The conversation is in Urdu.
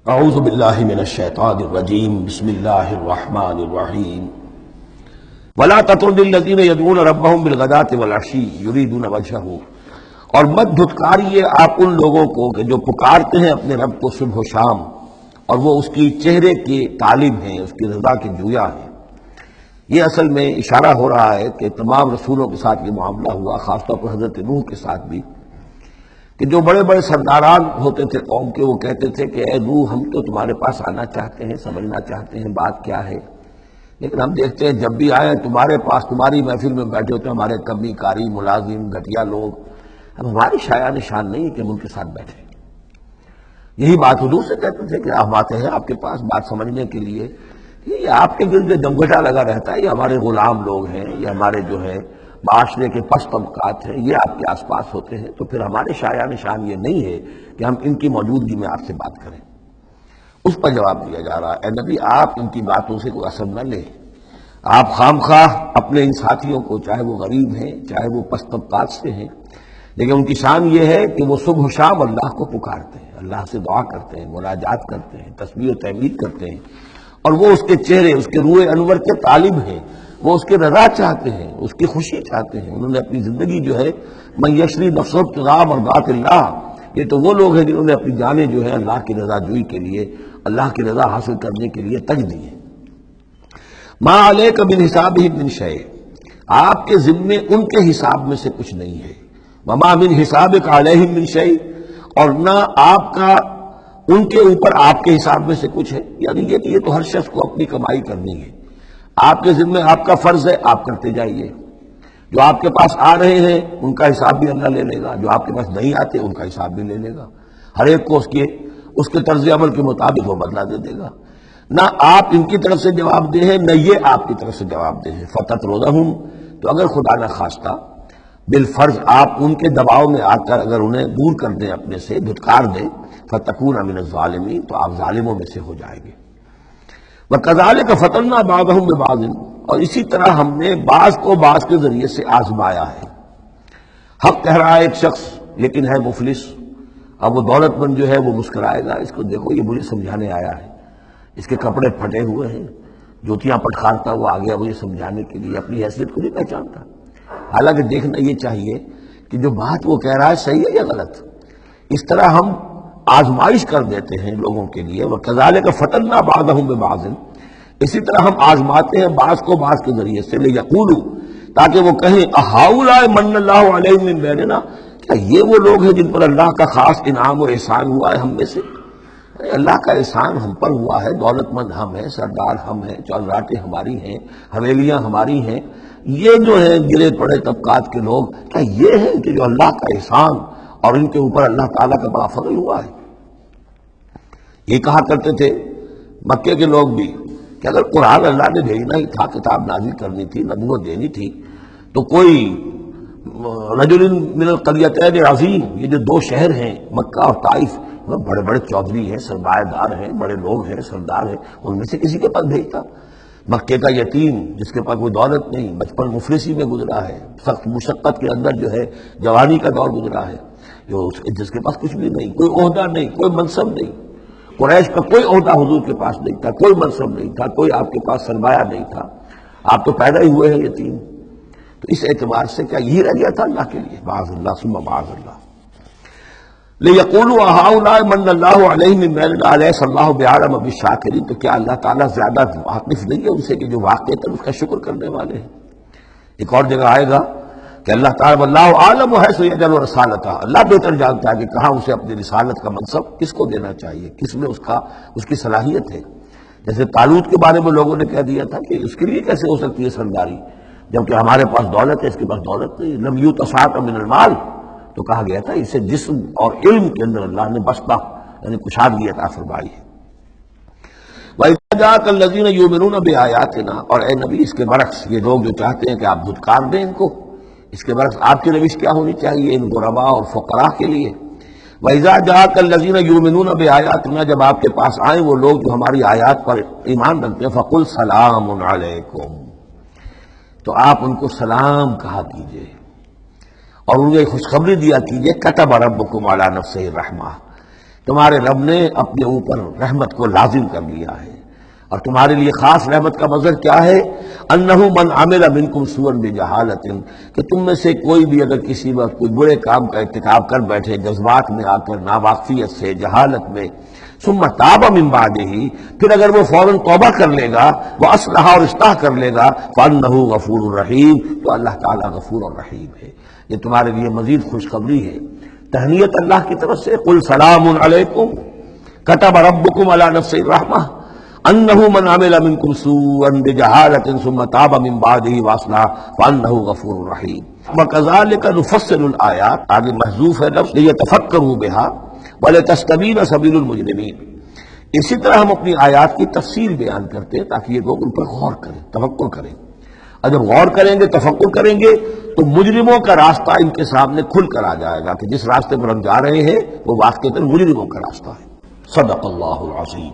اعوذ باللہ من الشیطان الرجیم بسم اللہ الرحمن الرحیم ولا تطرد الذین یدعون ربهم بالغداة والعشی یریدون وجہہ، اور مت دھتکاریے آپ ان لوگوں کو کہ جو پکارتے ہیں اپنے رب کو صبح و شام اور وہ اس کی چہرے کے طالب ہیں، اس کی رضا کے جویا ہیں۔ یہ اصل میں اشارہ ہو رہا ہے کہ تمام رسولوں کے ساتھ یہ معاملہ ہوا، خاص طور پر حضرت نوح کے ساتھ بھی، کہ جو بڑے بڑے سرداران ہوتے تھے قوم کے، وہ کہتے تھے کہ اے نوح، ہم تو تمہارے پاس آنا چاہتے ہیں، سمجھنا چاہتے ہیں بات کیا ہے، لیکن ہم دیکھتے ہیں جب بھی آئے تمہارے پاس، تمہاری محفل میں بیٹھے ہوتے ہیں ہمارے کمی کاری ملازم گھٹیا لوگ، اب ہماری شایع نشان نہیں کہ ہم ان کے ساتھ بیٹھے۔ یہی بات حضور سے کہتے تھے کہ ہم آتے ہیں آپ کے پاس بات سمجھنے کے لیے، یہ آپ کے گرد جمگٹا لگا رہتا ہے، یہ ہمارے غلام لوگ ہیں، یہ ہمارے جو ہے معاشرے کے پست طبقات ہیں، یہ آپ کے آس پاس ہوتے ہیں، تو پھر ہمارے شایع نشان یہ نہیں ہے کہ ہم ان کی موجودگی میں آپ سے بات کریں۔ اس پر جواب دیا جا رہا ہے، اے نبی آپ ان کی باتوں سے کوئی اثر نہ لیں، آپ خام خواہ اپنے ان ساتھیوں کو، چاہے وہ غریب ہیں چاہے وہ پست طبقات سے ہیں، لیکن ان کی شان یہ ہے کہ وہ صبح و شام اللہ کو پکارتے ہیں، اللہ سے دعا کرتے ہیں، مناجات کرتے ہیں، تسبیح و تحمید کرتے ہیں، اور وہ اس کے چہرے، اس کے روح انور کے طالب ہیں، وہ اس کی رضا چاہتے ہیں، اس کی خوشی چاہتے ہیں۔ انہوں نے اپنی زندگی جو ہے من یشری نفسہ ابتغاء مرضات اللہ، یہ تو وہ لوگ ہیں جنہوں نے اپنی جانیں جو ہے اللہ کی رضا جوئی کے لیے، اللہ کی رضا حاصل کرنے کے لیے تج دی ہیں۔ ما علیک من حسابہم من شیء، آپ کے ذمے ان کے حساب میں سے کچھ نہیں ہے، وما من حسابک علیہم من شیء، اور نہ آپ کا ان کے اوپر آپ کے حساب میں سے کچھ ہے، یعنی یہ کہ یہ تو ہر شخص کو اپنی کمائی کرنی ہے، آپ کے ذمے آپ کا فرض ہے، آپ کرتے جائیے، جو آپ کے پاس آ رہے ہیں ان کا حساب بھی اللہ لے لے گا، جو آپ کے پاس نہیں آتے ان کا حساب بھی لے لے گا، ہر ایک کو اس کے طرز عمل کے مطابق وہ بدلہ دے دے گا۔ نہ آپ ان کی طرف سے جواب دہ ہیں، نہ یہ آپ کی طرف سے جواب دہ ہیں۔ فتطردہم، تو اگر خدا نہ خواستہ بالفرض آپ ان کے دباؤ میں آ کر اگر انہیں دور کر دیں، اپنے سے دھتکار دیں، فتکون من الظالمین، تو آپ ظالموں میں سے ہو جائیں گے۔ وَكَذَلِكَ فَتَنَّا بَعْضَهُم بِبَعْضٍ، اور اسی طرح ہم نے بعض کو بعض کے ذریعے سے آزمایا ہے۔ حق کہہ رہا ہے ایک شخص لیکن ہے مفلس، اب وہ دولت مند جو ہے وہ مسکرائے گا، اس کو دیکھو یہ مجھے سمجھانے آیا ہے، اس کے کپڑے پھٹے ہوئے ہیں، جوتیاں پٹخارتا ہوا آ گیا مجھے سمجھانے کے لیے، اپنی حیثیت کو نہیں پہچانتا۔ حالانکہ دیکھنا یہ چاہیے کہ جو بات وہ کہہ رہا ہے صحیح ہے یا غلط۔ اس طرح ہم آزمائش کر دیتے ہیں لوگوں کے لیے، وَكَذَلِكَ فَتَنَّا بَعْضَهُم بِبَعْضٍ، اسی طرح ہم آزماتے ہیں بعض کو بعض کے ذریعے سے، لِيَقُولُوا، تاکہ وہ کہیں أَهَٰؤُلَاءِ مَنَّ اللَّهُ عَلَيْهِم مِّن بَيْنِنَا، کیا یہ وہ لوگ ہیں جن پر اللہ کا خاص انعام و احسان ہوا ہے ہم میں سے؟ اللہ کا احسان ہم پر ہوا ہے، دولت مند ہم ہیں، سردار ہم ہیں، چودراٹیں ہماری ہیں، حویلیاں ہماری ہیں، یہ جو ہیں گرے پڑے طبقات کے لوگ، کیا یہ ہیں کہ جو اللہ کا احسان اور ان کے اوپر اللہ تعالیٰ کا بڑا فضل ہوا ہے؟ یہ کہا کرتے تھے مکے کے لوگ بھی کہ اگر قرآن اللہ نے بھیجنا ہی تھا، کتاب نازل کرنی تھی، نبوت دینی تھی، تو کوئی رجل من القریتین عظیم، یہ جو دو شہر ہیں مکہ اور طائف، بڑے بڑے چودھری ہیں، سرمایہ دار ہیں، بڑے لوگ ہیں، سردار ہیں، ان میں سے کسی کے پاس بھیجتا۔ مکے کا یتیم جس کے پاس کوئی دولت نہیں، بچپن مفلسی میں گزرا ہے، سخت مشقت کے اندر جو ہے جوانی کا دور گزرا ہے، جس کے پاس کچھ بھی نہیں، کوئی عہدہ نہیں، کوئی منصب نہیں، قریش کا کوئی عہدہ حضور کے پاس نہیں تھا، کوئی منصب نہیں تھا، کوئی آپ کے پاس سرمایہ نہیں تھا، آپ تو پیدا ہی ہوئے ہیں یتیم، تو اس اعتبار سے کیا یہی رہ گیا تھا اللہ کے لیے؟ معاذ اللہ ثم معاذ اللہ۔ لِيَقُولُوا أَهَٰؤُلَاءِ مَنَّ اللَّهُ عَلَيْهِم مِّن بَيْنِنَا أَلَيْسَ اللَّهُ بِأَعْلَمَ بِالشَّاكِرِينَ، تو کیا اللہ تعالیٰ زیادہ واقف نہیں ہے ان سے کہ جو واقعتاً اس کا شکر کرنے والے ہیں؟ ایک اور جگہ آئے گا کہ اللہ تعالیٰ وَاللَّهُ أَعْلَمُ حَيْثُ يَجْعَلُ رِسَالَتَهُ، اللہ بہتر جانتا ہے کہ کہاں اسے اپنی رسالت کا منصب کس کو دینا چاہیے، کس میں اس کی صلاحیت ہے۔ جیسے طالوت کے بارے میں لوگوں نے کہہ دیا تھا کہ اس کے لیے کیسے ہو سکتی ہے سرداری، جبکہ ہمارے پاس دولت ہے، اس کے پاس دولت نہیں، لم یؤت سعۃ من المال، تو کہا گیا تھا اسے جسم اور علم کے اندر اللہ نے بسطہ یعنی کشادگی عطا فرمائی ہے۔ وَإِذَا جَاءَكَ الَّذِينَ يُؤْمِنُونَ بِآيَاتِنَا، اور اے نبی اس کے برعکس یہ لوگ جو چاہتے ہیں کہ آپ دھتکار دیں ان کو، اس کے برعکس آپ کی روش کیا ہونی چاہیے ان غرباء اور فقراء کے لیے؟ وَإِذَا جَاءَكَ الَّذِينَ يُؤْمِنُونَ بِآيَاتِنَا، جب آپ کے پاس آئیں وہ لوگ جو ہماری آیات پر ایمان رکھتے ہیں، فَقُلْ سَلَامٌ عَلَيْكُمْ، تو آپ ان کو سلام کہا کیجئے اور انہیں خوشخبری دیا کیجئے، کتب ربکم علی نفسہ الرحمہ، تمہارے رب نے اپنے اوپر رحمت کو لازم کر لیا ہے، اور تمہارے لیے خاص رحمت کا مظہر کیا ہے؟ انہ من عمل منکم سوءا بجہالۃ، کہ تم میں سے کوئی بھی اگر کسی وقت کوئی برے کام کا ارتکاب کر بیٹھے، جذبات میں آ کر، ناواقفیت سے، جہالت میں، ثم تاب من بعدہ، پھر اگر وہ فوراً توبہ کر لے گا، وہ اصلح اور اصلاح کر لے گا، فانہ غفور الرحیم، تو اللہ تعالیٰ غفور الرحیم ہے۔ یہ تمہارے لیے مزید خوشخبری ہے، تہنیت اللہ کی طرف سے، قل سلام علیکم کتب ربکم علی نفسہ الرحمہ انہ من عمل منکم سوءا بجہالۃ ثم تاب من بعدہ واصلح فانہ غفور الرحیم۔ وکذالک نفصل الآیات، آگے محذوف ہے لفظ لیتفکروا بہا وَلِتَسْتَبِينَ سَبِيلُ الْمُجْرِمِينَ، اسی طرح ہم اپنی آیات کی تفسیر بیان کرتے ہیں تاکہ یہ لوگ ان پر غور کریں، تفکر کریں، اور جب غور کریں گے، تفکر کریں گے، تو مجرموں کا راستہ ان کے سامنے کھل کر آ جائے گا کہ جس راستے پر ہم جا رہے ہیں وہ واقعتاً مجرموں کا راستہ ہے۔ صدق اللہ العظیم۔